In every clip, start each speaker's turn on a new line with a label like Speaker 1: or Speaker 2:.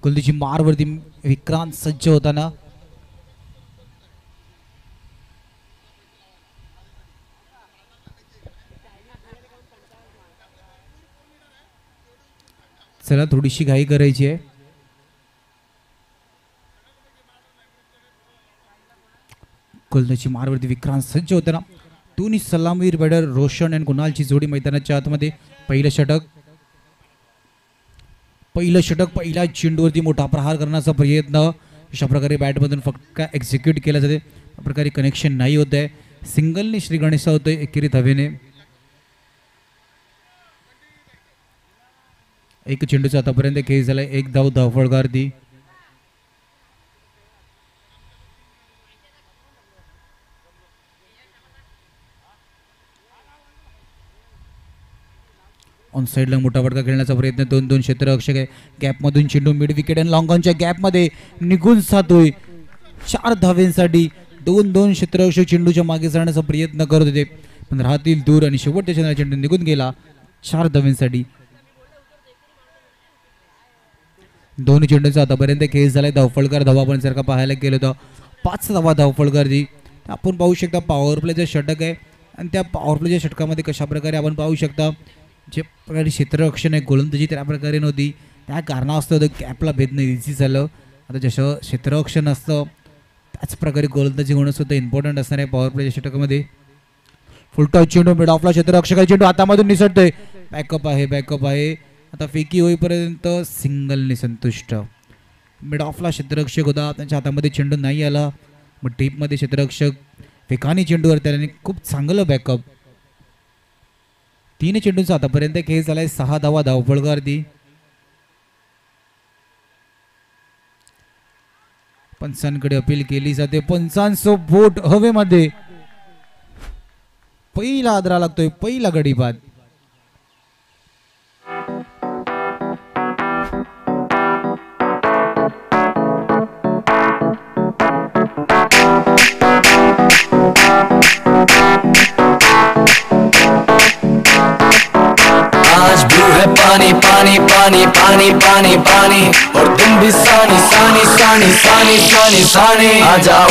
Speaker 1: गोलंदाजी मारवरती विक्रांत सज्ज होताना चला थोडीशी घाई करायची आहे. गोलंदाजी मारवरती विक्रांत सज्ज होताना दोन्ही सलामीवीर बॅटर रोशन आणि कुणालची जोडी मैदानाच्या आतमध्ये. पहिलं षटक पहिल्या चेंडूवरती मोठा प्रहार करण्याचा प्रयत्न अशा प्रकारे बॅटमधून फक्त एक्झिक्यूट केला जाते. त्या प्रकारे कनेक्शन नाही होत आहे. सिंगलने श्री गणेशा होतोय एकेरीत हवेने. एक चेंडूचा आतापर्यंत खेळ झालाय. एक धाव धावफळकारती. ऑन साईडला मोठा फटका खेळण्याचा प्रयत्न. 2-2 क्षेत्ररक्षक आहे. गॅपमधून चेंडू मिड विकेट आणि लॉंग ऑनच्या गॅपमध्ये निघून जातोय. 4 धावेंसाठी 2-2 क्षेत्ररक्षक चेंडूच्या मागे जाण्याचा प्रयत्न करत होते पण राहतील दूर आणि शेवटच्या चेंडूला चेंडू निघून गेला 4 धावेंसाठी. दोन्ही चेंडूचा आतापर्यंत खेळ झालाय. धावफळकार धावा आपण जर का पाहायला गेलो तर 5 धावा धावफळकारची. आपण पाहू शकता पॉवर प्लेचं षटक आहे आणि त्या पॉवर प्लेच्या षटकामध्ये कशा प्रकारे आपण पाहू शकता जे प्रकारे क्षेत्ररक्षण आहे गोलंदाजी त्या प्रकारे नव्हती. त्या कारणास्तव कॅपला भेदणं इझी झालं. आता जसं क्षेत्ररक्षण असतं त्याच प्रकारे गोलंदाजी होणं सुद्धा इम्पॉर्टंट असणार आहे पॉवर प्लेच्या षटकामध्ये. फुल टॉस चेंडू मिड ऑफला क्षेत्ररक्षकाचा चेंडू हातामधून निसटतोय. बॅकअप आहे. आता फेकी होईपर्यंत सिंगलने संतुष्ट. मिड ऑफला क्षेत्ररक्षक होता त्यांच्या हातामध्ये चेंडू नाही आला. मग डीपमध्ये क्षेत्ररक्षक फेकानी चेंडूवर त्याने खूप चांगलं बॅकअप. 3 चेंडूचा आतापर्यंत खेळ झालाय. 6 धावा धावफळकारती. पंचांकडे अपील केली जाते. पंचांचं बोट हवेमध्ये. पहिला आदरा लागतोय. पहिला गडीपाद.
Speaker 2: पानी पानी पानी पानी पानी पानी और तुम भी सानी सानी सानी सानी सानी सानी आ जाओ.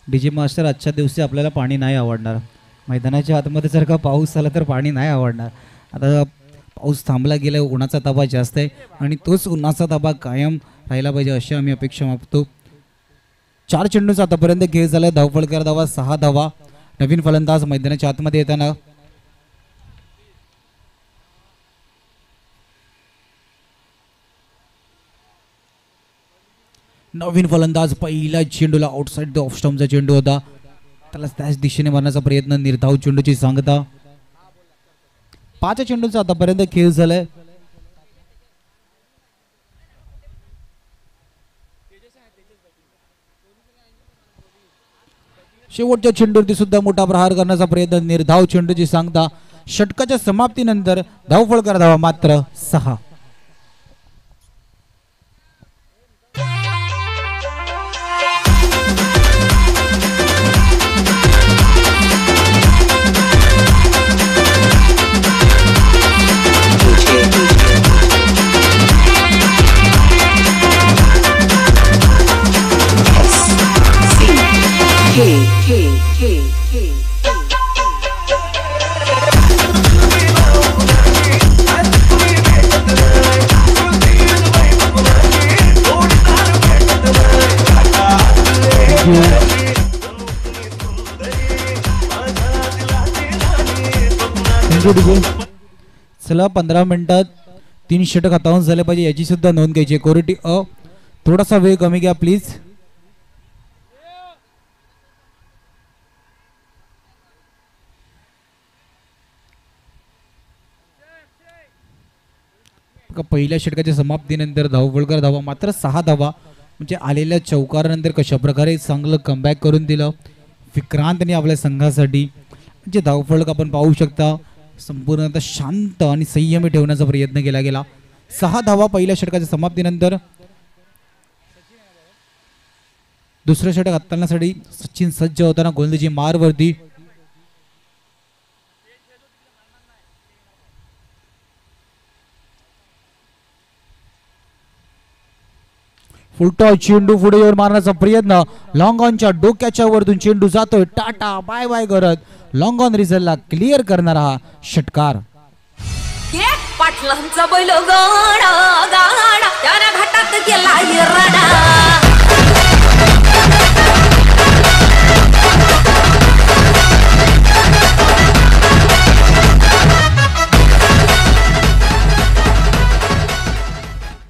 Speaker 1: डीजे मास्टर आजच्या दिवशी आपल्याला पाणी नाही आवडणार. मैदानाच्या आतमध्ये जर का पाऊस आला तर पाणी नाही आवडणार. आता पाऊस थांबला गेला. उन्हाचा ताबा जास्त आहे आणि तोच उन्हाचा ताबा कायम राहिला पाहिजे अशी आम्ही अपेक्षा मागतो. 4 चेंडूचा आतापर्यंत खेळ झाला. धावफळकार धावा 6 धावा. नवीन फलंदाज मैदानाच्या आतमध्ये येताना नवीन फलंदाज पहिल्या चेंडूला आउटसाइड द ऑफ स्टंपचा चेंडू होता त्याला त्याच दिशेने मारण्याचा प्रयत्न. निर्धाव चेंडूची सांगता. 5 चेंडूचा आतापर्यंत खेळ झालाय. शेवटच्या चेंडूवरती सुद्धा मोठा प्रहार करण्याचा प्रयत्न. निर्धाव चेंडूची सांगता. षटकाच्या समाप्तीनंतर धावफळकार धावा मात्र 6. चला 15 मिनिटात 3 षटक हातावून झाले पाहिजे याची सुद्धा नोंद घ्यायची. कोरिटी थोडासा वेळ कमी घ्या प्लीज. पहिल्या षटकाच्या समाप्तीनंतर धावफळकार धावा मात्र 6 धावा. म्हणजे आलेल्या चौकारानंतर कशा प्रकारे चांगलं कमबॅक करून दिलं विक्रांतने आपल्या संघासाठी. म्हणजे धावफळक आपण पाहू शकता संपूर्णतः शांत आणि संयमी ठेवण्याचा प्रयत्न केला गेला. 6 धावा पहिल्या षटकाच्या समाप्तीनंतर. दुसरं षटक हाताळण्यासाठी सचिन सज्ज होताना गोलंदाजी मारवरती. फुलटॉ चेंडू पुढे येऊन मारण्याचा प्रयत्न. लॉंग ऑनच्या डोक्याच्या वरतून चेंडू जातोय. टाटा बाय बाय करत लॉंग ऑन रिझल्टला क्लिअर करणारा हा षटकार.
Speaker 3: पाटलांचा बैल गाडा गाडा त्याने घाटात गेला येराडा.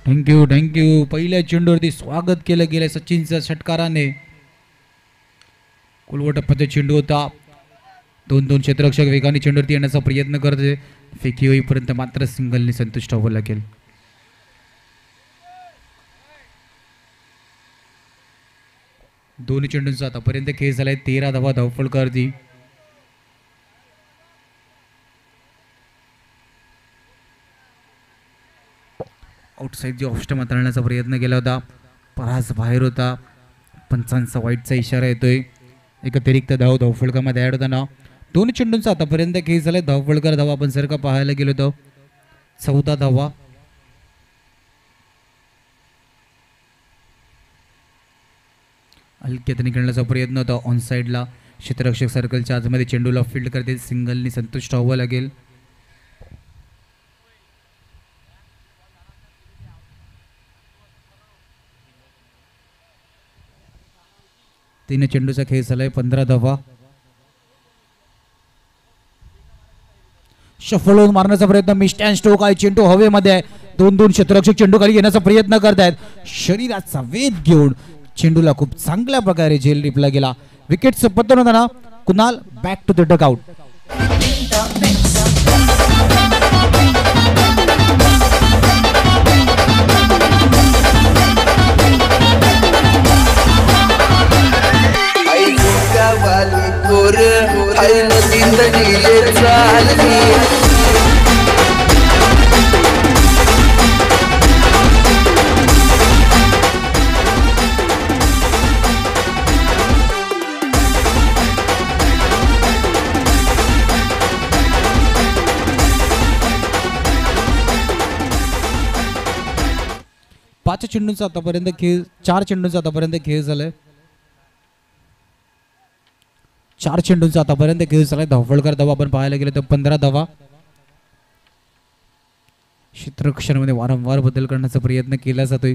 Speaker 1: थँक्यू. पहिल्या चेंडूवरती स्वागत केलं गेलं सचिनच्या षटकाराने. कुलवटप्पाचा चेंडू होता. 2 क्षेत्ररक्षक वेगाने चेंडूवरती येण्याचा प्रयत्न करते. फेकी होईपर्यंत मात्र सिंगलने संतुष्ट व्हावं लागेल. दोन्ही चेंडूंचा आतापर्यंत खेळ झालाय. 13 धावा धावफलकावरती. आउटसाईड ऑफ स्टंप हाताळण्याचा प्रयत्न केला होता. परास बाहेर होता. पंचांचा वाईटचा इशारा येतोय. एक अतिरिक्त धाव धावफलकामध्ये ॲड होताना. 2 चेंडूंचा आतापर्यंत खेळ झालाय. धावफलकार धावा आपण जर का पाहायला गेलो तर 14 धावा. हलक्यातने खेळण्याचा प्रयत्न होता. ऑन साईडला क्षेत्ररक्षक सर्कलच्या आतमध्ये चेंडूला फील्ड करते. सिंगलनी संतुष्ट व्हावं लागेल. तीन चेंडूचा खेळ झालाय. 15 धावा. शफल होऊन मारण्याचा प्रयत्न. मिस्टॅन स्टोक आहे. चेंडू हवेमध्ये आहे. 2 क्षेत्ररक्षक चेंडू खाली घेण्याचा प्रयत्न करतायत. शरीराचा वेध घेऊन चेंडूला खूप चांगल्या प्रकारे झेल टिपला गेला. विकेटचं पतन होताना Kunal back to the dugout. पाच चेंडूंचा आतापर्यंत खेळ 4 चेंडूंचा आतापर्यंत खेळ झालाय. 4 चेंडूंचा आतापर्यंत खेळ झालाय. धावफलकार धावा आपण पाहायला गेलो तर 15 धावा. क्षेत्ररक्षणामध्ये वारंवार बदल करण्याचा प्रयत्न केला जातोय.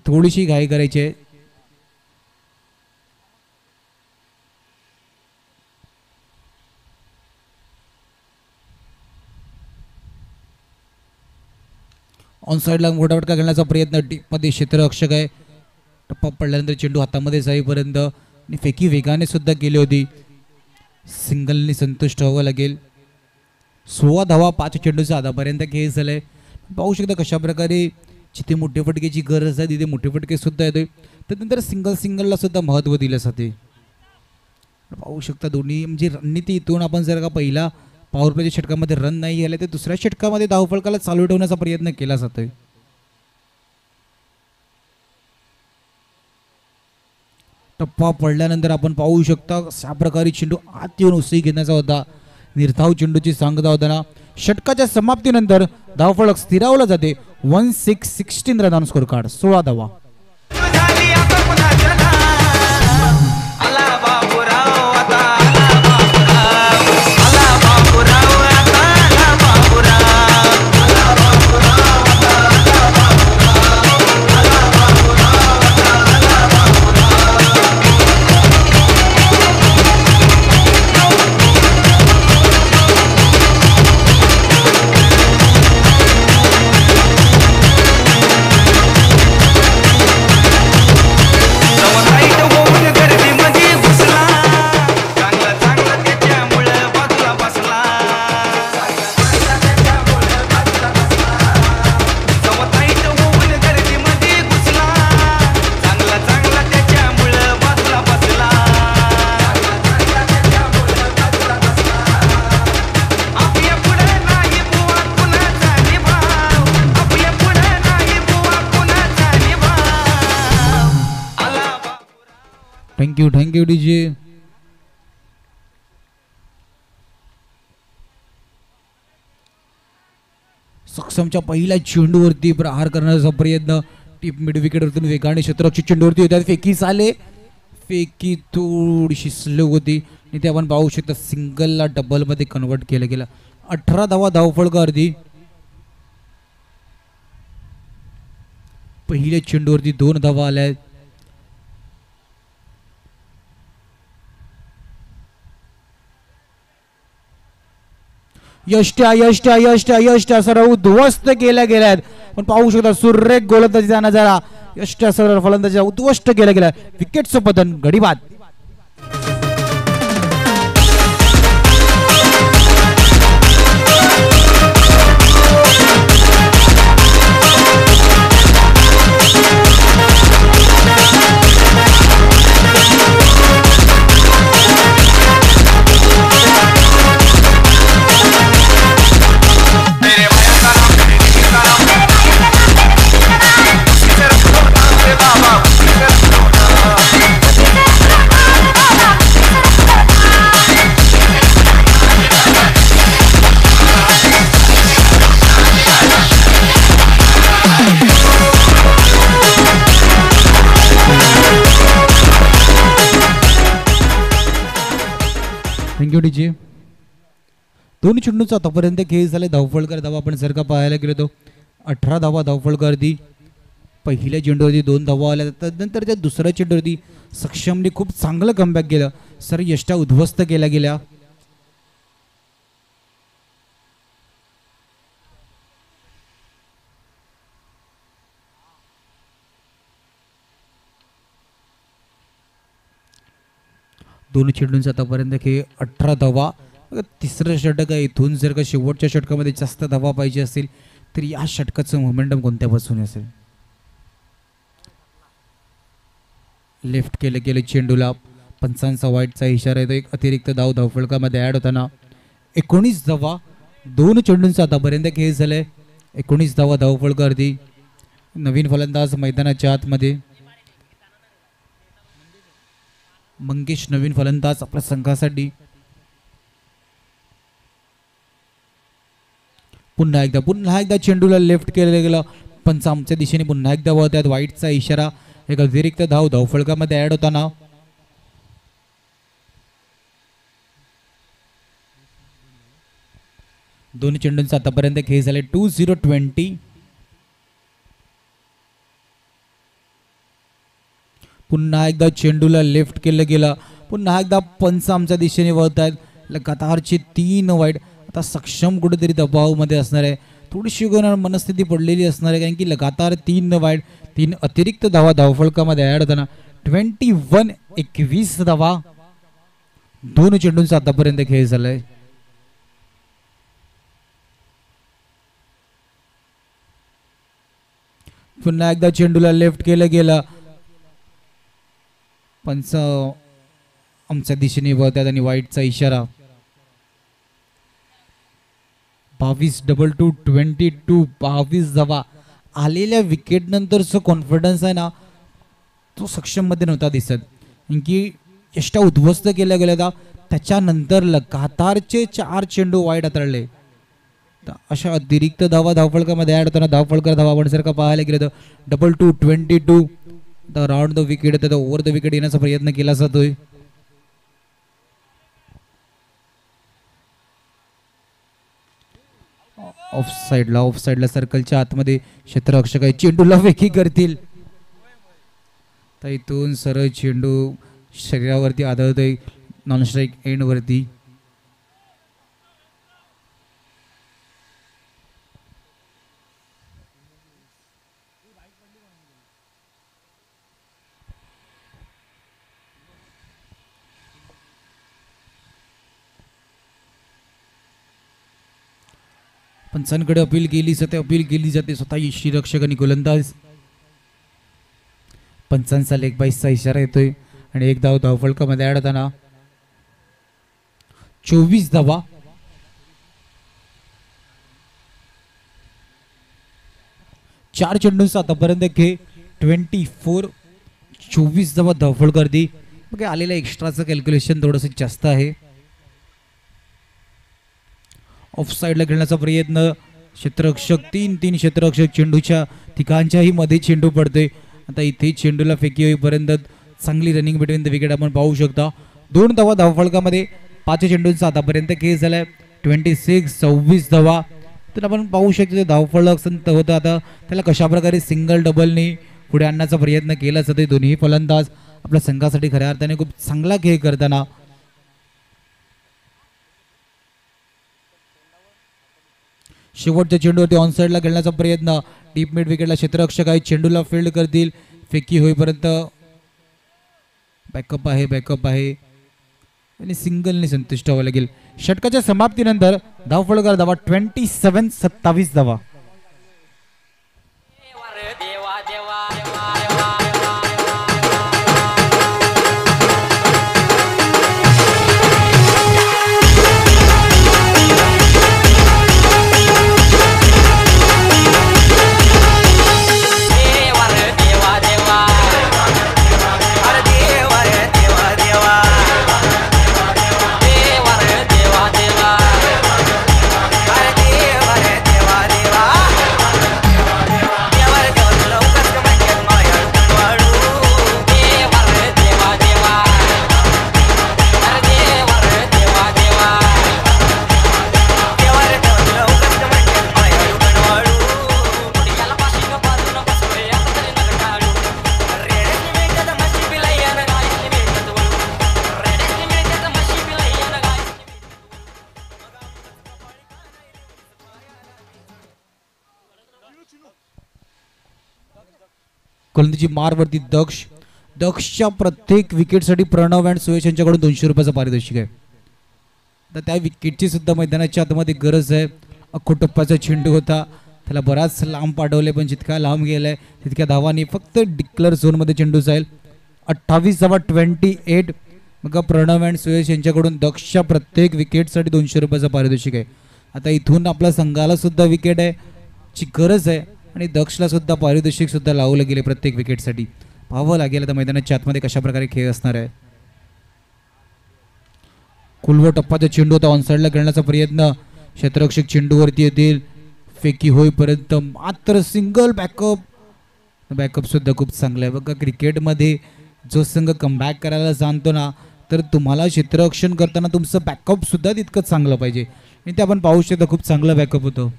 Speaker 1: थोडीशी घाई करायची आहे. ऑन साईडला मोठा फटका घेण्याचा प्रयत्न. डीपमध्ये क्षेत्ररक्षक आहे. टप्पा पडल्यानंतर चेंडू हातामध्ये जाईपर्यंत आणि फेकी वेगाने सुद्धा केली होती. सिंगलनी संतुष्ट व्हावं लागेल. 16 धावा 5 चेंडूचा आतापर्यंत खेळ झालाय. पाहू शकता कशा प्रकारे जिथे मोठे फटकेची गरज आहे तिथे मोठे फटके सुद्धा येतोय. त्यानंतर सिंगलला सुद्धा महत्त्व दिलं जाते. पाहू शकता दोन्ही म्हणजे रणनीती इथून आपण जर का पहिला पॉवर प्लेच्या षटकामध्ये रन नाही आले तर दुसऱ्या षटकामध्ये धावफलकाला चालू ठेवण्याचा प्रयत्न केला जातोय. टप्पा पडल्यानंतर आपण पाहू शकता अशा प्रकारे चेंडू आत येऊन उसळी घेण्याचा होता. निर्धाव चेंडूची सांगता होताना षटकाच्या समाप्तीनंतर धावफलक स्थिरावलं जाते. 16 रन ऑन स्कोर कार्ड. 16 धावा. Thank you DJ. सक्षमच्या पहिल्या चेंडूवरती प्रहार करण्याचा प्रयत्न. टीप मिड विकेटवरतून वेगाने क्षेत्ररक्षक चेंडूवरती होत्या. फेकी झाले. फेकी थोडीशी स्लो होती आणि ते आपण पाहू शकता सिंगलला डबलमध्ये कन्वर्ट केलं गेलं. 18 धावा धावफलकावरती. पहिल्या चेंडूवरती 2 धावा आल्या आहेत. यष्ट्या सर्व उद्ध्वस्त केल्या गेल्या आहेत. पण पाहू शकता सुरेख गोलंदाजीचा नजारा. यष्ट्या सर्व फलंदाजीचा उद्ध्वस्त केला गेला. विकेटचं पतन गडी बाद. Thank you DJ. दोन चेंडूंचा आतापर्यंत खेळ झाले. धावफलकर धावा आपण जर का पाहायला गेलो तो 18 धावा धावफलकावरती. पहिल्या चेंडूवरती 2 धावा आल्या. त्यानंतर त्या दुसऱ्या चेंडूवरती सक्षमने खूप चांगलं कमबॅक केलं. सर यष्टा उद्ध्वस्त केल्या गेल्या. दोन चेंडूंचा आतापर्यंत खेळ 18 धावा. तिसरं षटक आहे. इथून जर का शेवटच्या षटकामध्ये जास्त धावा पाहिजे असेल तर या षटकाचं मोमेंटम कोणत्या बाजूने असेल. लेफ्ट केलं गेलं चेंडूला. पंचांचा वाईटचा इशारा येतो. एक अतिरिक्त धाव धावफलकामध्ये ऍड होताना 19 धावा. दोन चेंडूंचा आतापर्यंत खेळ झालाय. 19 धावा धावफलकावरती. नवीन फलंदाज मैदानाच्या आतमध्ये. मंगेश नवीन फलंदाज आपल्या संघासाठी. पुन्हा एकदा चेंडूला लेफ्ट केलं गेलं. पंच आमच्या दिशेने पुन्हा एकदा वळतात. वाईटचा इशारा. एक अतिरिक्त धाव धावफलकामध्ये ऍड होताना दोन चेंडूंचा आतापर्यंत खेळ झाले. 2-0-20. पुन्हा एकदा चेंडूला लेफ्ट केलं गेलं. पुन्हा एकदा पंच आमच्या दिशेने वळत आहेत. लगातारचे 3 वाईट. आता सक्षम कुठेतरी दबावमध्ये असणार आहे. थोडीशी मनस्थिती पडलेली असणार आहे कारण की लगातार 3 वाईट. 3 अतिरिक्त धावा धावफलकामध्ये ऍड होताना 21 धावा. दोन चेंडूंचा आतापर्यंत खेळ झालाय. पुन्हा एकदा चेंडूला लेफ्ट केलं गेलं. पंच आमच्या दिशेने वळतात आणि वाईटचा इशारा. 22-22. 22 धावा. आलेल्या विकेट नंतरचा कॉन्फिडन्स आहे ना तो सक्षम मध्ये नव्हता दिसत. की यष्टा उद्ध्वस्त केल्या गेल्या. त्याच्यानंतर लगातारचे 4 चेंडू वाईट हाताळले. अशा अतिरिक्त धावा धावफलकामध्ये ऍड होताना धावफलकर धावा आपण जर का पाहायला गेलं तर 22-22. राऊंड द विकेट येतात. ओव्हर द विकेट येण्याचा प्रयत्न केला जातोय. ऑफ साइडला सर्कलच्या आतमध्ये क्षेत्ररक्षक आहे. चेंडूला वेकी करतील तर इथून सरळ चेंडू शरीरावरती आदळतोय. नॉन स्ट्राईक एंड वरती. पंचांकडे अपील केली जाते. स्वतः यष्टीरक्षक आणि गोलंदाज. पंचांचा लेग बाईसचा इशारा येतोय आणि एक धाव धावफलकामध्ये ऍड होताना 24 धावा. चार चेंडूंचा आतापर्यंत खेळ 24. 24 धावा धावफलकावरती. मग आलेलं एक्स्ट्राचं कॅल्क्युलेशन थोडंसं जास्त आहे. ऑफ साईडला खेळण्याचा प्रयत्न, क्षेत्ररक्षक तीन क्षेत्ररक्षक चेंडूच्या ठिकाणच्याही मध्ये चेंडू पडते. आता इथे चेंडूला फेकी होईपर्यंत चांगली रनिंग बिटवीन द विकेट आपण पाहू शकता. 2 धावा धावफलकामध्ये 5 चेंडूंचा आतापर्यंत केस झालाय. 26 धावा. तर आपण पाहू शकतो धावफलक संत होतं. आता त्याला कशा प्रकारे सिंगल डबलनी पुढे आणण्याचा प्रयत्न केला जातो. दोन्ही फलंदाज आपल्या संघासाठी खऱ्या अर्थाने खूप चांगला खेळ करताना शेवटच्या चेंडूवरती ऑन साईडला खेळण्याचा प्रयत्न, डीप मिड विकेटला क्षेत्ररक्षक आहे, चेंडूला फील्ड करतील, फेकी होईपर्यंत बॅकअप आहे आणि सिंगलने संतुष्ट व्हावं लागेल. षटकाच्या समाप्तीनंतर धावफलक धावा 27 धावा. गोलंदाजी मारवरती दक्षच्या प्रत्येक विकेटसाठी प्रणव अँड सुयश यांच्याकडून 200 रुपयाचं पारितोषिक आहे. तर त्या विकेटची सुद्धा मैदानाच्या आतमध्ये गरज आहे. अक्कोटप्पाचा चेंडू होता, त्याला बराच लांब पाठवले, पण जितका लांब गेलाय तितक्या धावांनी फक्त डिक्लेअर झोनमध्ये चेंडू जाईल. 28 धावा 28. मग प्रणव अँड सुयश यांच्याकडून दक्षच्या प्रत्येक विकेटसाठी 200 रुपयाचं पारितोषिक आहे. आता इथून आपल्या संघाला सुद्धा विकेट आहे ची गरज आहे आणि दक्षला सुद्धा पारितोषिक सुद्धा लावलं गेले प्रत्येक विकेटसाठी. पाहावं लागेल आता मैदानाच्या आतमध्ये कशा प्रकारे खेळ असणार आहे. कुलव टप्पाचा चेंडू होता, ऑनसाईडला खेळण्याचा प्रयत्न, क्षेत्ररक्षक चेंडूवरती येतील, फेकी होईपर्यंत मात्र सिंगल बॅकअप सुद्धा खूप चांगला आहे. बघा क्रिकेटमध्ये जो संघ कमबॅक करायला जाणतो ना, तर तुम्हाला क्षेत्ररक्षण करताना तुमचं बॅकअप सुद्धा तितकंच चांगलं पाहिजे आणि ते आपण पाहू शकतो. खूप चांगलं बॅकअप होतं.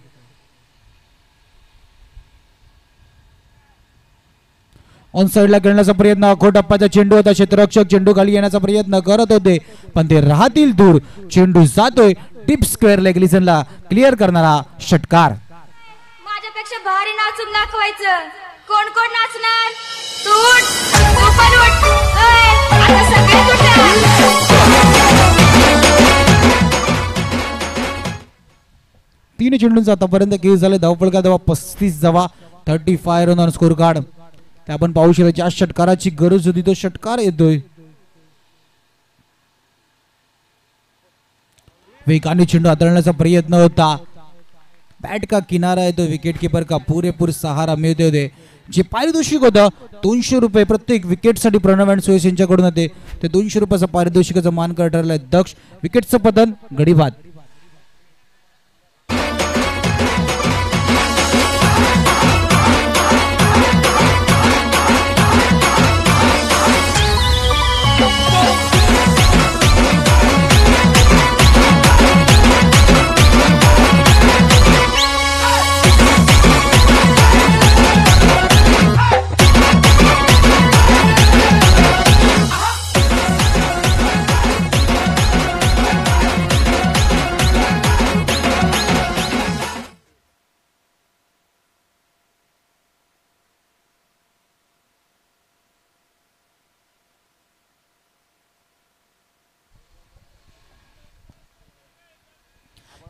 Speaker 1: ऑन साईडला खेळण्याचा प्रयत्न, अखो टप्पाचा चेंडू होता, क्षेत्ररक्षक चेंडू खाली येण्याचा प्रयत्न करत होते पण ते राहतील दूर. चेंडू जातोय टिप स्क्वेअर लेग लिझनला क्लिअर करणारा षटकार.
Speaker 3: माझ्यापेक्षा भारी नाचून दाखवायचं. कोण कोण नाचणार? तू पण उठ. आता सगळेच उठा.
Speaker 1: 3 चेंडूंचा आतापर्यंत केस झाले. धावफलका धावा 35 धावा, 35 रन ऑन स्कोर कार्ड. ते आपण पाहू शकतो ज्या षटकाराची गरज होती तो षटकार येतोय. वेगाने चेंडू हाताळण्याचा प्रयत्न होता, बॅट का किनारा आहे तो विकेट किपर का पुरेपूर सहारा मिळते होते. जे पारितोषिक होतं 200 रुपये प्रत्येक विकेटसाठी प्रणव अँड सुयश यांच्याकडून होते. ते 200 रुपयाचा पारितोषिकाचा मानकर ठरलाय दक्ष. विकेटचं पतन गडी बाद.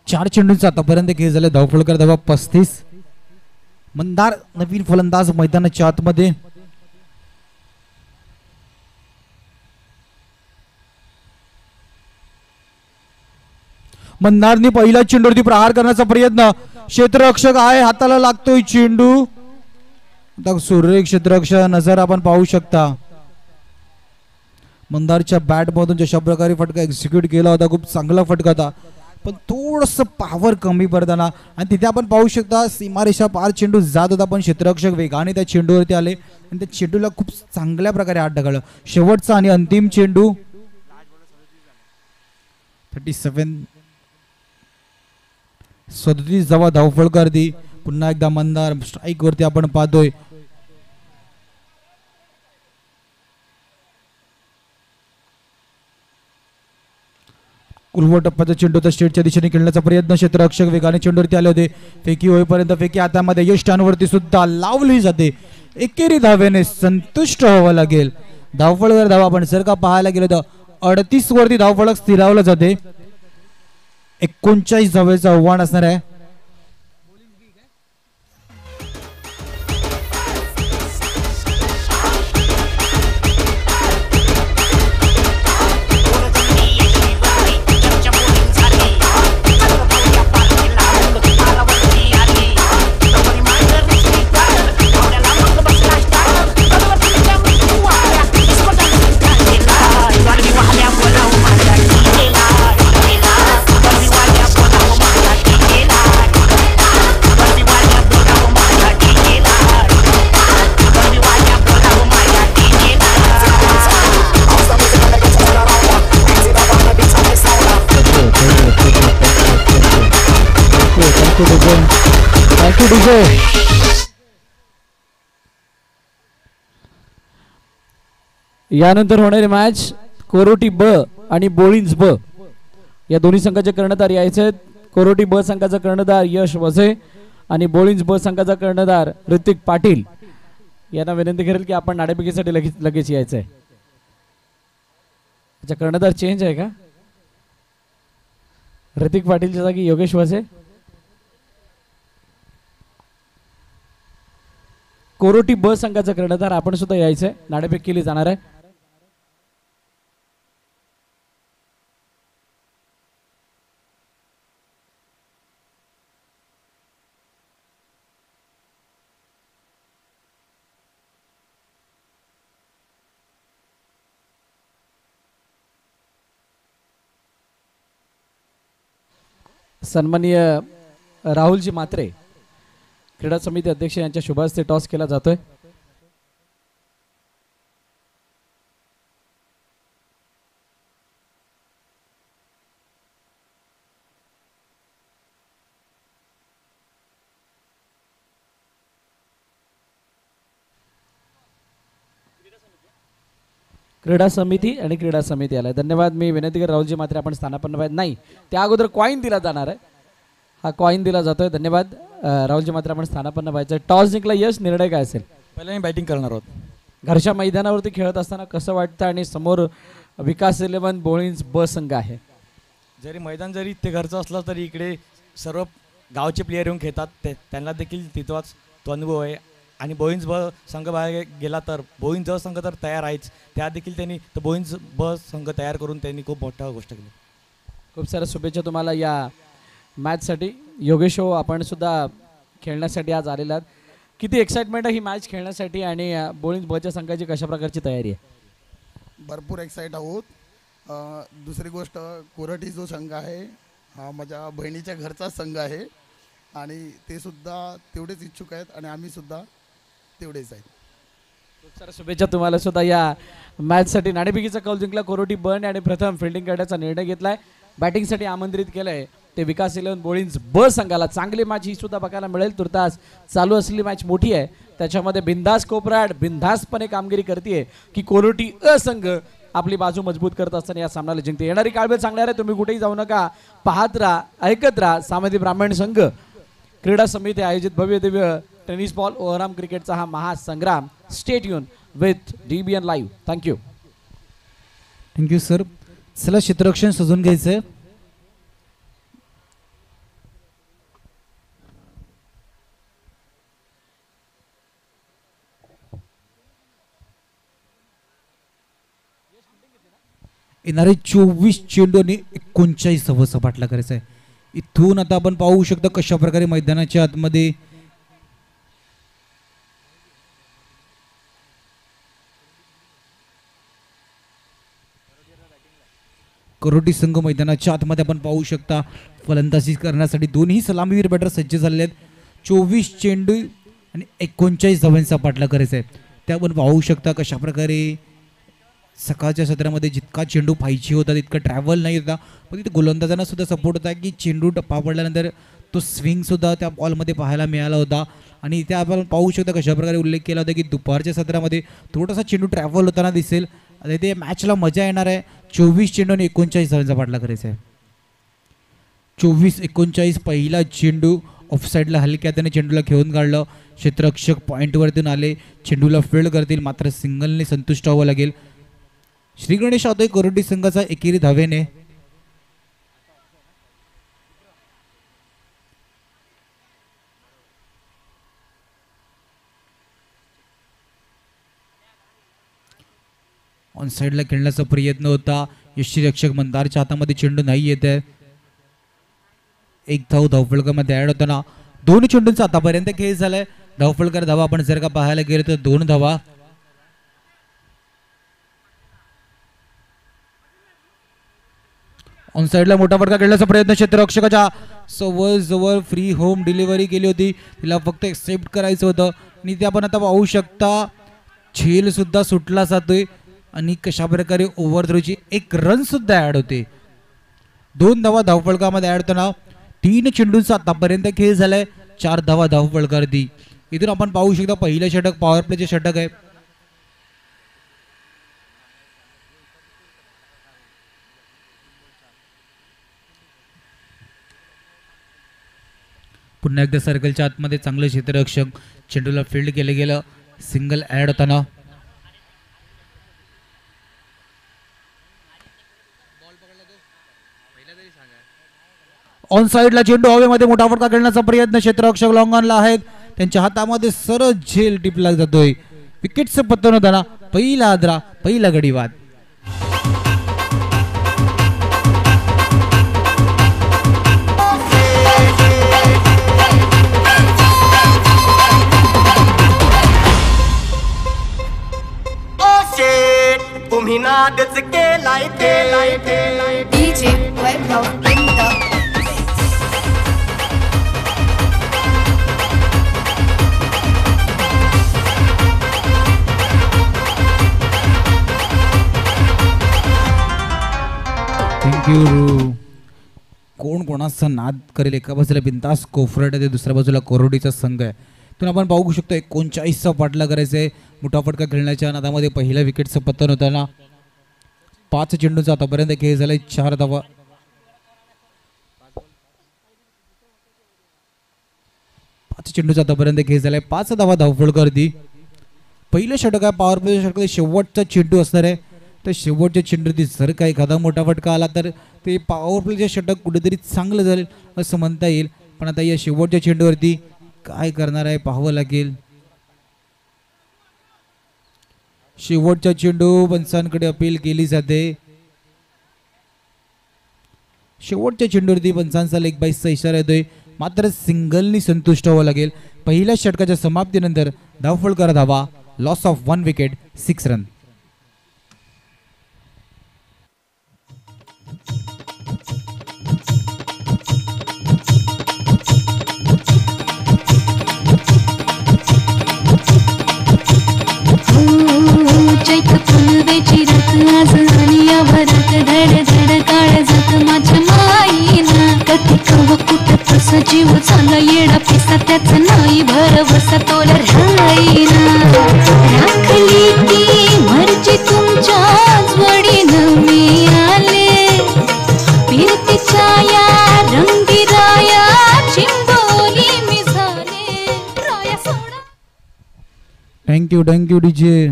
Speaker 1: चार चेंडूंचा आतापर्यंत खेळ झाले. धावफलकर धावा 35. मंदार नवीन फलंदाज मैदानाच्या आतमध्ये. मंदारने पहिला चेंडूवरती प्रहार करण्याचा प्रयत्न, क्षेत्ररक्षक आहे, हाताला लागतोय चेंडू. आता सूर्य क्षेत्ररक्षक नजर आपण पाहू शकता. मंदारच्या बॅटमधून जशा प्रकारे फटका एक्झिक्यूट केला होता, खूप चांगला फटका होता, पण थोडंसं पॉवर कमी पडताना आणि तिथे आपण पाहू शकता सीमारेषा पार चेंडू जात होता, पण क्षेत्ररक्षक वेगाने त्या चेंडूवरती आले आणि त्या चेंडूला खूप चांगल्या प्रकारे आत ढकललं. शेवटचा आणि अंतिम चेंडू 37 जावा धावफलकार्दी. पुन्हा एकदा मंदार स्ट्राईक वरती आपण पाहतोय. उलव टप्प्याचा चेंडू तर स्टेटच्या दिशेने खेळण्याचा प्रयत्न, क्षेत्ररक्षक वेगाने चेंडूवरती आले होते. फेकी होईपर्यंत फेकी हातामध्ये यश स्टॅनवरती सुद्धा लावली जाते. एकेरी धावेने संतुष्ट व्हावं लागेल. धावफळकर धावा आपण जर का पाहायला गेलो तर 38 वरती धावफलक स्थिरावलं जाते. 39 धावेचं आव्हान असणार आहे.
Speaker 4: यानंतर होणारी मॅच कोरोटी ब आणि बोळिंज ब या दोन्ही संघाचे कर्णधार यायचे आहेत. कोरोटी ब संघाचा कर्णधार यश वझे आणि बोळिंज ब संघाचा कर्णधार ऋतिक पाटील यांना विनंती करेल की आपण नाणेफेकीसाठी लगेच यायचंय. अच्छा, कर्णधार चेंज आहे का? ऋतिक पाटीलच्या जागी योगेश वझे. कोरोटी ब संघाचा कर्णधार आपण सुद्धा यायचंय. नाणेफेक केली जाणार आहे. सन्माननीय राहुलजी म्हात्रे क्रीडा समिती अध्यक्ष यांच्या शुभ हस्ते टॉस केला जातोय. क्रीडा समिती आणि क्रीडा समिती आलाय. धन्यवाद. मी विनंती कर राहुलजी म्हात्रे आपण स्थानापन्न पाहिजे नाही, त्या अगोदर कॉईन दिला जाणार आहे. हा कॉईन दिला जातोय. धन्यवाद राहुलजी म्हात्रे आपण स्थानापन्न पाहिजे. टॉस जिंकला यश, निर्णय काय असेल?
Speaker 5: पहिला मी बॅटिंग करणार आहोत.
Speaker 4: घरच्या मैदानावरती खेळत असताना कसं वाटतं आणि समोर विकास 11 बोळिंज ब संघ आहे.
Speaker 5: जरी मैदान जरी ते घरचं असलं तरी इकडे सर्व गावचे प्लेयर येऊन खेळतात. त्यांना देखील तिथंच तो अनुभव आहे. आणि बोईंज ब संघ बाहेर गेला तर बोईंज ज संघ तर तयार आहेच, त्या देखील त्यांनी तर बोईंज ब संघ तयार करून त्यांनी खूप मोठा गोष्ट केली.
Speaker 4: खूप साऱ्या शुभेच्छा तुम्हाला या मॅचसाठी. योगेश हो, आपण सुद्धा खेळण्यासाठी आज आलेला आहात. किती एक्साइटमेंट आहे ही मॅच खेळण्यासाठी आणि बोळिंज बच्या संघाची कशा प्रकारची तयारी आहे?
Speaker 6: भरपूर एक्साइट आहोत. दुसरी गोष्ट, कोरटी जो संघ आहे हा माझ्या बहिणीच्या घरचा संघ आहे आणि ते सुद्धा तेवढेच इच्छुक आहेत आणि आम्ही सुद्धा तेवढेच आहेत.
Speaker 4: खूप साऱ्या शुभेच्छा तुम्हाला सुद्धा या मॅचसाठी. नाणेफेकीचा कौल जिंकला कोरोटी बन आणि प्रथम फिल्डिंग करण्याचा निर्णय घेतलाय. बॅटिंगसाठी आमंत्रित केलंय ते विकास 11 बोळिंज ब संघाला. चांगली मॅच ही सुद्धा बघायला मिळेल. तुर्तास चालू असलेली मॅच मोठी आहे, त्याच्यामध्ये बिंदास कोपराड बिंदासपणे कामगिरी करते की कोरोटी अ संघ आपली बाजू मजबूत करत असताना या सामन्याला जिंकते. येणारी काळवेळ सांगणार आहे, तुम्ही कुठेही जाऊ नका, पाहत राहा, ऐकत राहा. सामाजिक ब्राह्मण संघ क्रीडा समिती आयोजित भव्य दिव्य टेनिस बॉल ओव्हरआर्म क्रिकेटचा हा महासंग्राम. Stay tuned DBN live. Thank you.
Speaker 1: Thank you sir. चला क्षेत्ररक्षण सजून घ्यायचंय. येणारे 24 चेंडू आणि 39 धावा सपाटला करायचा आहे. इथून आता आपण पाहू शकतो कशा प्रकारे मैदानाच्या आतमध्ये करोटी संघ मैदानाच्या आतमध्ये आपण पाहू शकता फलंदाजी करण्यासाठी दोन्ही सलामीवीर बॅटर सज्ज झालेले आहेत. 24 चेंडू आणि 39 धावांचा पाठलाग करायचा आहे. ते आपण पाहू शकता कशा प्रकारे सकाळच्या सत्रामध्ये जितका चेंडू पाहिजे होता तितका ट्रॅव्हल नाही होता, पण तिथे गोलंदाजांना सुद्धा सपोर्ट होता की चेंडू टप्पा पडल्यानंतर तो स्विंगसुद्धा त्या बॉलमध्ये पाहायला मिळाला होता. आणि इथे आपण पाहू शकता कशा प्रकारे उल्लेख केला होता की दुपारच्या सत्रामध्ये थोडासा चेंडू ट्रॅव्हल होताना दिसेल. आता ते मॅचला मजा येणार आहे. 24 चेंडू आणि 39 धावांचा पाठलाग करायचा आहे. 24-39 पहिला चेंडू ऑफसाईडला हलक्या त्याने चेंडूला खेळून काढलं. क्षेत्ररक्षक पॉईंटवरतून आले, चेंडूला फील्ड करतील, मात्र सिंगलने संतुष्ट व्हावं लागेल. श्री गणेश होतोय करोटी संघाचा एकेरी धावेने. ऑन साईडला खेळण्याचा प्रयत्न होता. यष्टीरक्षक मंदारच्या हातामध्ये चेंडू नाही येत आहे. एक धाव धावफलकामध्ये ऍड होताना 2 चेंडूंचा आतापर्यंत खेळ झालाय. धावफलकर धावा आपण जर का पाहायला गेलो तर 2 धावा. ऑन साईडला मोठा फटका खेळण्याचा प्रयत्न क्षेत्ररक्षकाच्या जवळ फ्री होम डिलिव्हरी केली होती, तिला फक्त एक्सेप्ट करायचं होतं. आणि ते आपण आता पाहू शकता झेल सुद्धा सुटला जातोय आणि कशा प्रकारे ओव्हर थ्रोची 1 रन सुद्धा ऍड होते. 2 धावा धावफलकामध्ये ऍड होताना 3 चेंडूंचा आतापर्यंत खेळ झालाय. 4 धावा धावफलकावरती. इथून आपण पाहू शकता पहिलं षटक पॉवर प्लेचे षटक आहे. पुन्हा एकदा सर्कलच्या आतमध्ये चांगलं क्षेत्ररक्षक, चेंडूला फील्ड केलं गेलं, सिंगल ऍड होताना. ऑन साईडला चेंडू हवेमध्ये मोठा फटका खेळण्याचा प्रयत्न क्षेत्ररक्षक लॉंग ऑनला आहेत. त्यांच्या हातामध्ये सरळ झेल टिपला जातोय. विकेटचं पतन होताना पहिला आदरा, पहिला गडीवाद.
Speaker 7: तुम्ही नादच केलाय
Speaker 8: DJ Webhouse in the
Speaker 1: thank you. कोण कोणाचा नाद करेल. एका बाजूला बिंदास कोफरट आहे, दुसऱ्या बाजूला कोरोडीचा संघ आहे. तर आपण पाहू शकतो 39चा पाठला करायचा आहे. मोठा फटका खेळण्याच्या नादामध्ये पहिल्या विकेटचं पतन होताना 5 चेंडूचा आतापर्यंत खेळ झालाय. 4 धावा. 5 चेंडूचा आतापर्यंत खेळ झालाय. 5 धावा धावफलकावरती. पहिलं षटक आहे पॉवर प्ले षटकात शेवटचा चेंडू असणार आहे. तर शेवटच्या चेंडूवरती जर का एखादा मोठा फटका आला तर ते पॉवर प्लेचे षटक कुठेतरी चांगलं झालं असं म्हणता येईल. पण आता या शेवटच्या चेंडूवरती काय करणार आहे पाहावं लागेल. शेवटचा चेंडू पंचांकडे अपील केली जाते. शेवटच्या चेंडूवरती पंचांचा लेग बाईसचा इशारा येतोय, मात्र सिंगलनी संतुष्ट व्हावं लागेल. पहिल्या षटकाच्या समाप्तीनंतर धावफलकर धावा, लॉस ऑफ 1 विकेट, 6 रन.
Speaker 9: चैत फुलवेची रत आज आणि या भरत धड धड काळ जात माझ्या माईना. कधी कव कुठं तसा जीव झाला येडा पिसा त्याच नाही भरवसा तोल राहीना. राखली ती मर्जी तुमच्याच वडीनं मी आले. फिरतीच्या या रंगी राया चिंबोली मी झाले. राया सोडा.
Speaker 1: Thank you DJ.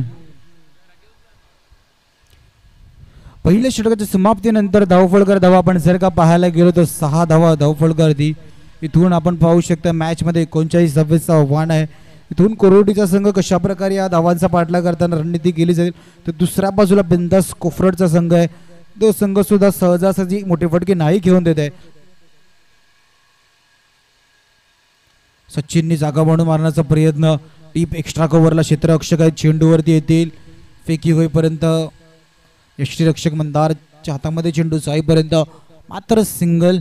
Speaker 1: पहिल्या षटकाच्या समाप्तीनंतर धावफलकर धावा आपण जर का पाहायला गेलो तर 6 धावा धावफलकावरती. इथून आपण पाहू शकता मॅचमध्ये 39 धावेचा आव्हान आहे. इथून कोरोडीचा संघ कशा प्रकारे या धावांचा पाठलाग करताना रणनीती केली जाईल. तर दुसऱ्या बाजूला बिंदास कोफरटचा संघ आहे. तो संघ सुद्धा सहजासहजी मोठे फटके नाही घेऊन देत आहे. सचिननी जागा बनवून मारण्याचा प्रयत्न. टीप एक्स्ट्रा कव्हरला क्षेत्ररक्षक आहेत, चेंडूवरती येतील. फेकी होईपर्यंत यष्टीरक्षक मंदार च्या हातामध्ये चेंडू जाईपर्यंत मात्र सिंगल.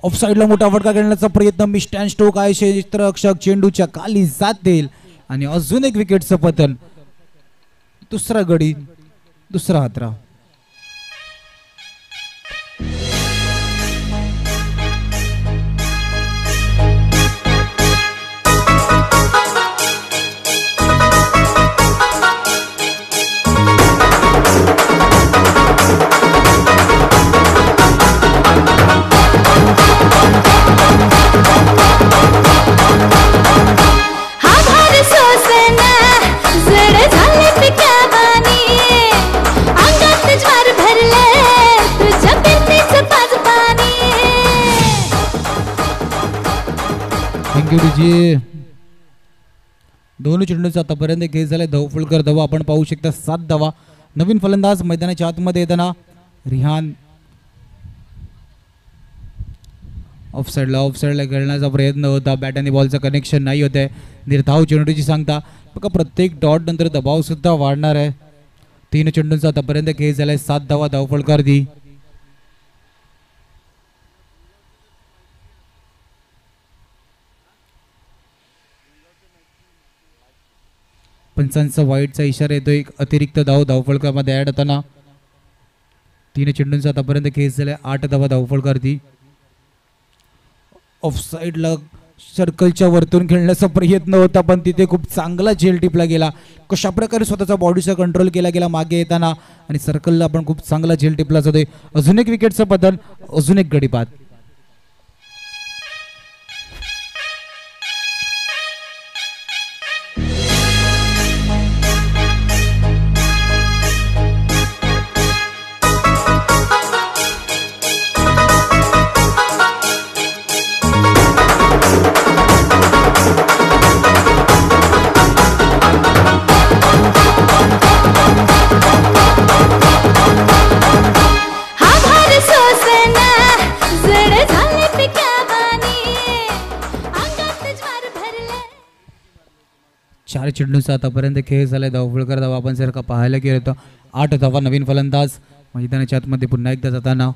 Speaker 1: ऑफ साईडला मोठा फटका खेळण्याचा प्रयत्न. मिस्टॅन स्टोक आहे क्षेत्ररक्षक चेंडूच्या खाली जातील आणि अजून एक विकेटचं पतन. दुसरा गडी, दुसरा हातरा. दोन्ही चेंडूंचा आतापर्यंत खेळ झालाय. धावफलकर धावा आपण पाहू शकता 7 धावा. नवीन फलंदाज मैदानाच्या आतमध्ये येताना रिहान. ऑफ साईडला खेळण्याचा प्रयत्न होता. बॅट आणि बॉलचं कनेक्शन नाही होत आहे. निर्धाव चेंडूची सांगता बघा प्रत्येक डॉट नंतर दबाव सुद्धा वाढणार आहे. 3 चेंडूंचा आतापर्यंत खेळ झालाय. 7 धावा धावफलकर दी. पंचांचा वाईटचा इशारा येतो. एक अतिरिक्त धाव धावफलकामध्ये ऍड होताना. 3 चेंडूंचा आतापर्यंत खेळ झालाय. 8 धावा धावफलकर दी. ऑफ साईडला सर्कलच्या वरतून खेळण्याचा प्रयत्न होता पण तिथे खूप चांगला झेल टिपला गेला. कशा प्रकारे स्वतःचा बॉडीचा कंट्रोल केला गेला मागे येताना आणि सर्कलला पण खूप चांगला झेल टिपला जातोय. अजून एक विकेटचं पतन, अजून एक गडी बाद. चार चेंडूंचा आतापर्यंत खेळ झालाय. धावफलकर धावा आपण जर का पाहायला गेलो तर 8 धावा. नवीन फलंदाज मैदानाच्या आतमध्ये पुन्हा एकदा जाताना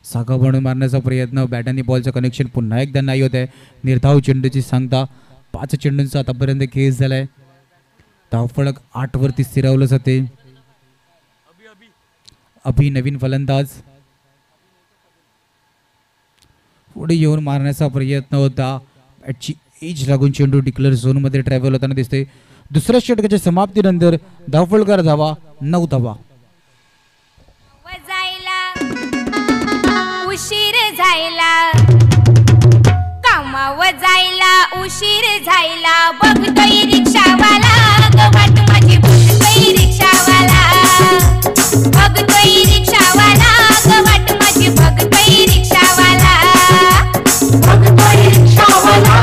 Speaker 1: सागा बनवून मारण्याचा प्रयत्न. बॅट आणि बॉलचं कनेक्शन पुन्हा एकदा नाही होत आहे. निर्धाव चेंडूची सांगता. 5 चेंडूंचा आतापर्यंत खेळ झालाय. धावफलक 8 वरती स्थिरावलं जाते. अभि नवीन फलंदाज. पुढे येऊन मारण्याचा प्रयत्न होता. बॅटची एज लागून चेंडू डिक्लेअर झोन मध्ये ट्रॅव्हल होताना दिसते. दुसऱ्या षटकाच्या समाप्तीनंतर धावफलकर धावा 9 धावा.
Speaker 3: उशीर जायला कामाव जायला उशीर जायला बघतोय रिक्षावाला वाट माझी बघतोय रिक्षावाला बघतोय रिक्षावाला वाट माझी बघतोय रिक्षावाला बघतोय रिक्षावाला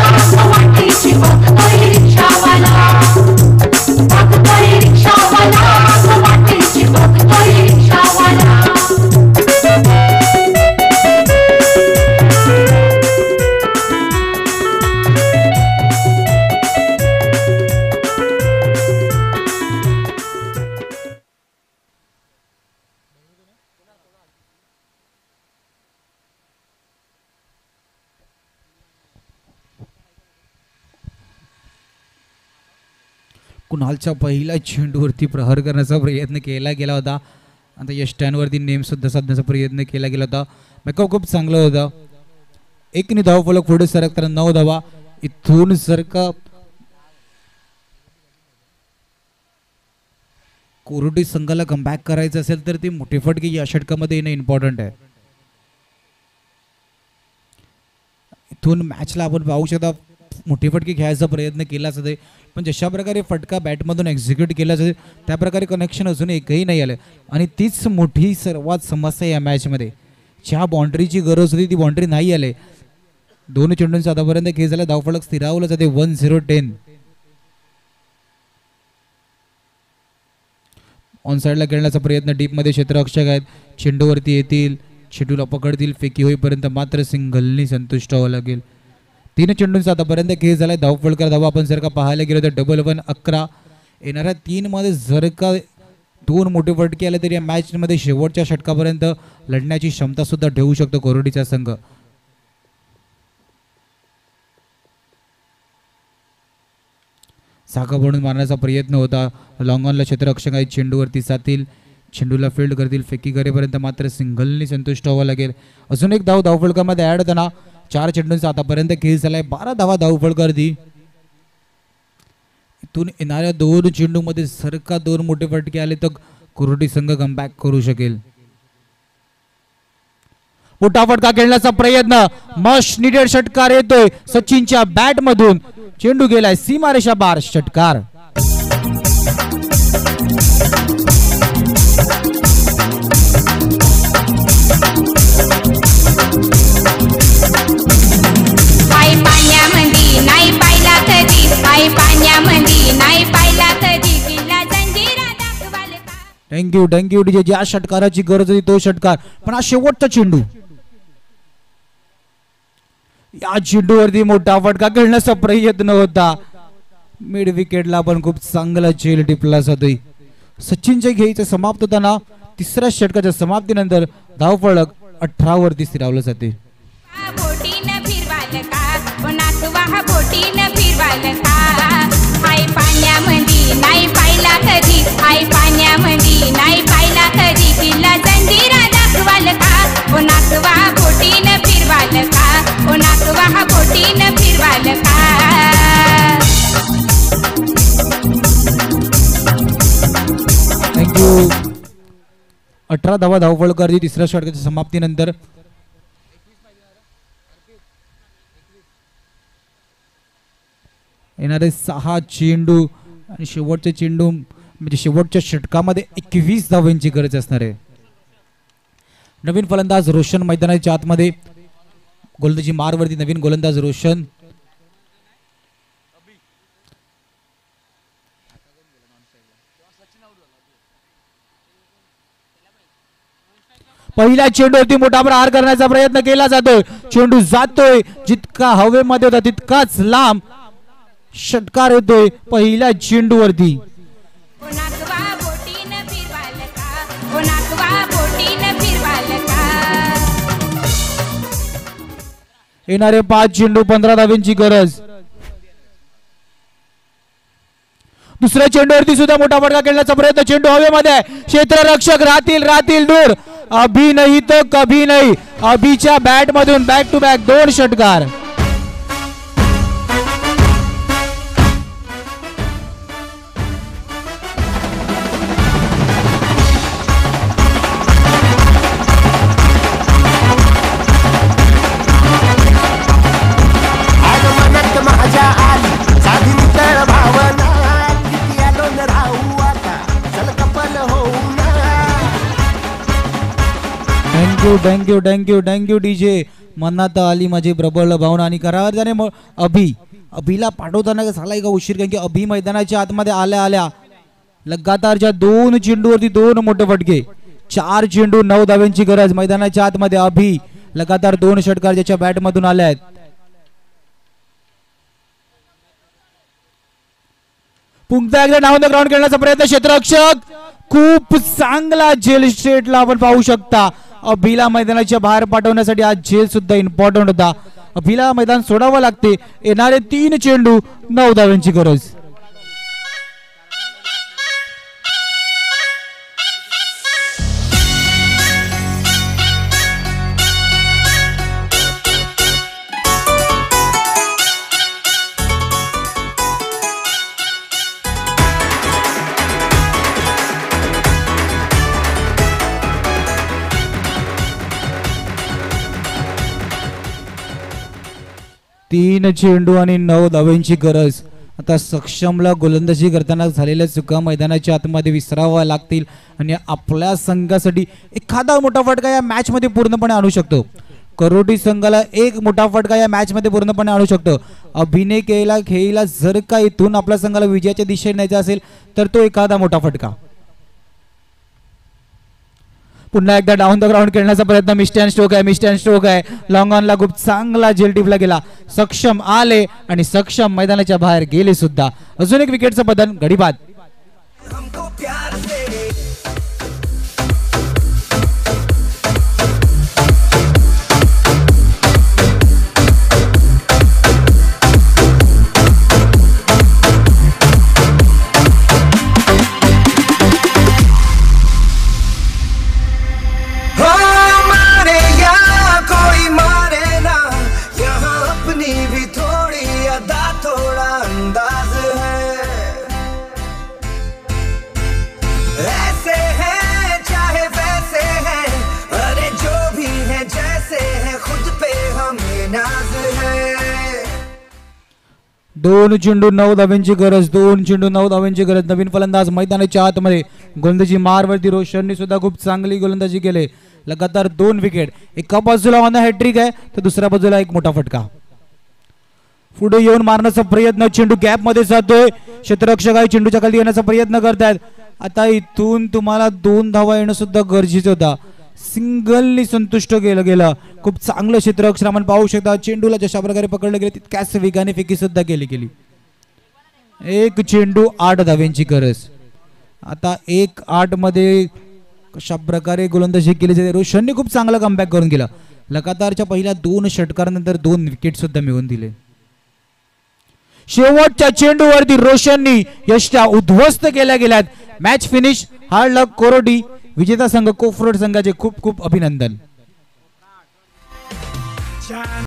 Speaker 3: वाटेची बघतोय रिक्षावाला बघतोय रिक्षावाला वाटेची बघतोय रिक्षावाला.
Speaker 1: कुणालच्या पहिल्या चेंडूवरती प्रहार करण्याचा प्रयत्न केला गेला होता. आता या स्टँडवरती नेम सुद्धा साधण्याचा प्रयत्न केला गेला होता. मेकअप खूप चांगलं होतं. 1 धावफलक पुढे सरकताना 9 धावा. इथून जर का कोरोटी संघाला कमबॅक करायचं असेल तर ती मोठी फटके या षटकामध्ये येणं इम्पॉर्टंट आहे. इथून मॅचला आपण पाहू शकता मोठी फटके खेळायचा प्रयत्न केला जाते पण जशा प्रकारे फटका बॅटमधून एक्झिक्यूट केला जाते त्या प्रकारे कनेक्शन अजून एकही नाही आलं आणि तीच मोठी सर्वात समस्या या मॅचमध्ये. ज्या बाउंड्रीची गरज होती ती बाउंड्री नाही आले. दोन चेंडूंचा आतापर्यंत खेळ झाला. धावफलक स्थिरावला जाते 1-0-10. ऑन साईडला खेळण्याचा प्रयत्न डीपमध्ये क्षेत्ररक्षक आहेत. चेंडूवरती येतील, चेंडूला पकडतील, फेकी होईपर्यंत मात्र सिंगलनी संतुष्ट व्हावं लागेल. 3 चेंडूंचा आतापर्यंत खेळ झालाय. धावफलकर धावा आपण जर का पाहायला गेलो तर 11 येणाऱ्या 3 मध्ये जर का 2 मोठे फटके आले तर या मॅच मध्ये शेवटच्या षटकापर्यंत लढण्याची क्षमता सुद्धा ठेवू शकतो कोरोटीचा संघ. साखा बनून मारण्याचा प्रयत्न होता. लॉंग ऑनला क्षेत्ररक्षक आहेत, चेंडूवरती जातील, चेंडूला फील्ड करतील, फेकी करेपर्यंत मात्र सिंगलनी संतुष्ट व्हावं लागेल. अजून एक धाव धावफलकामध्ये ऍड होताना 4 चेंडूंचा आतापर्यंत खेळ झालाय. 12 धावा धावफलकर दी. इथून येणाऱ्या 2 चेंडूमध्ये जर का 2 मोठे फटके आले तर कोरोटी संघ कमबॅक करू शकेल. मोठा फटका खेळण्याचा प्रयत्न, मस्ट निडेड षटकार येतोय सचिनच्या बॅट मधून. चेंडू गेलाय सीमारेषा बार, षटकार.
Speaker 8: आई पाण्यामध्ये नाही पाहिला कधी, आई पाण्यामध्ये नाही पाहिला कधी, किल्ला जंजिरा दाखवाल का.
Speaker 1: Thank you DJ. ज्या षटकाराची गरज होती तो षटकार, पण हा शेवटचा चेंडू. या चेंडूवरती मोठा फटका खेळण्याचा प्रयत्न होता. मिड विकेटला पण खूप चांगला चेल टिपला जातोय. सचिनच्या खेळीचं समाप्त होताना 3ऱ्या षटकाच्या समाप्तीनंतर धावफलक 18 वरती स्थिरावलं जाते.
Speaker 8: बोटीनं फिरवाल का, नाचवा बोटीनं फिरवाल का. आई पाण्यामध्ये नाही पाहिला कधी, आई पाण्यामध्ये नाही पाहिला कधी, किल्ला जंजिरा दाखवाल का. नाचवा बोटीनं फिरवाल का, नाचवा बोटीनं फिरवाल का.
Speaker 1: थँक्यू. 18 धावा धावफलकर 3ऱ्या षटकाच्या समाप्तीनंतर. येणारे 6 चेंडू आणि शेवटचे चेंडू म्हणजे शेवटच्या षटकामध्ये 21 धावांची गरज असणार आहे. नवीन फलंदाज रोशन मैदानाच्या आतमध्ये. गोलंदाजी मारवरती नवीन गोलंदाज रोशन. पहिल्या चेंडूवरती मोठा प्रहार करण्याचा प्रयत्न केला जातोय. चेंडू जातोय जितका हवेमध्ये होता तितकाच लांब. षटकार येतोय पहिल्या चेंडूवरती.
Speaker 8: नाचवा बोटीनं फिरवाल का, नाचवा बोटीनं फिरवाल का.
Speaker 1: येणारे 5 चेंडू 15 धावांची गरज. दुसऱ्या चेंडूवरती सुद्धा मोठा फटका खेळण्याचा प्रयत्न. चेंडू हवेमध्ये, क्षेत्ररक्षक राहतील दूर. अभी नाही तो कभी नाही. अभिच्या बॅट मधून बॅक टू बॅक 2 षटकार. Thank you DJ. मनात आली माझी प्रबळ भावना आणि करार जाणे. अभिला पाठवताना झालाय का उशीर, कारण की अभि मैदानाच्या आतमध्ये आल्या लगातारच्या 2 चेंडूवरती 2 मोठे फटके. 4 चेंडू 9 धावांची गरज. मैदानाच्या आतमध्ये अभि लगातार 2 षटकार ज्याच्या बॅट मधून आले आहेत. पुन्हा एकदा डाऊन द ग्राउंड खेळण्याचा प्रयत्न. क्षेत्ररक्षक खूप चांगला झेल स्ट्रेटला आपण पाहू शकता. अभिला मैदानाच्या बाहेर पाठवण्यासाठी आज झेल सुद्धा इम्पॉर्टंट होता. अभिला मैदान सोडावं लागते. येणारे 3 चेंडू 9 धावांची गरज. तीन चेंडू आणि 9 धावांची गरज. आता सक्षमला गोलंदाजी करताना झालेल्या चुका मैदानाच्या आतमध्ये विसराव्या लागतील आणि आपल्या संघासाठी एखादा मोठा फटका या मॅच मध्ये पूर्णपणे आणू शकतो. करोटी संघाला एक मोठा फटका या मॅच मध्ये पूर्णपणे आणू शकतो. अभिनय खेळीला जर का इथून आपल्या संघाला विजयाच्या दिशेने न्यायचा असेल तर तो एखादा मोठा फटका. पुन्हा एकदा डाऊन द ग्राउंड खेळण्याचा प्रयत्न. मिस्टॅन स्ट्रोक आहे. लॉंग ऑनला खूप चांगला जेल टिपला गेला. सक्षम आले आणि सक्षम मैदानाच्या बाहेर गेले सुद्धा. अजून एक विकेटचं बदल. गडी बाद. दोन चेंडू 9 धावांची गरज. नवीन फलंदाज मैदानाच्या आतमध्ये. गोलंदाजी मारवरती रोशनने सुद्धा खूप चांगली गोलंदाजी केली. लगातार 2 विकेट. एका बाजूला हॅट्रिक आहे तर दुसऱ्या बाजूला एक मोठा फटका. पुढे येऊन मारण्याचा प्रयत्न. चेंडू गॅप मध्ये जातोय. क्षेत्ररक्षक आहे चेंडूच्या खाली येण्याचा प्रयत्न करतायत. आता इथून तुम्हाला 2 धावा येणं सुद्धा गरजेचं होता. सिंगलनी संतुष्ट केलं गेलं. खूप चांगलं क्षेत्ररक्षण आपण पाहू शकता. चेंडूला जशा प्रकारे पकडलं गेले तितक्याच वेगाने फेकी सुद्धा केली. एक चेंडू 8 धावांची गरज. आता 1-8 मध्ये कशा प्रकारे गोलंदाजी केली जाते. रोशनने खूप चांगला कमबॅक करून गेला. लगातारच्या पहिल्या 2 षटकारानंतर 2 विकेट सुद्धा मिळवून दिले. शेवटच्या चेंडूवरती रोशननी यष्ट्या उद्ध्वस्त केल्या गेल्यात. Match finish. Hard luck Koroti. विजेता संघ कोफरोड संघाचे खूप खूप अभिनंदन.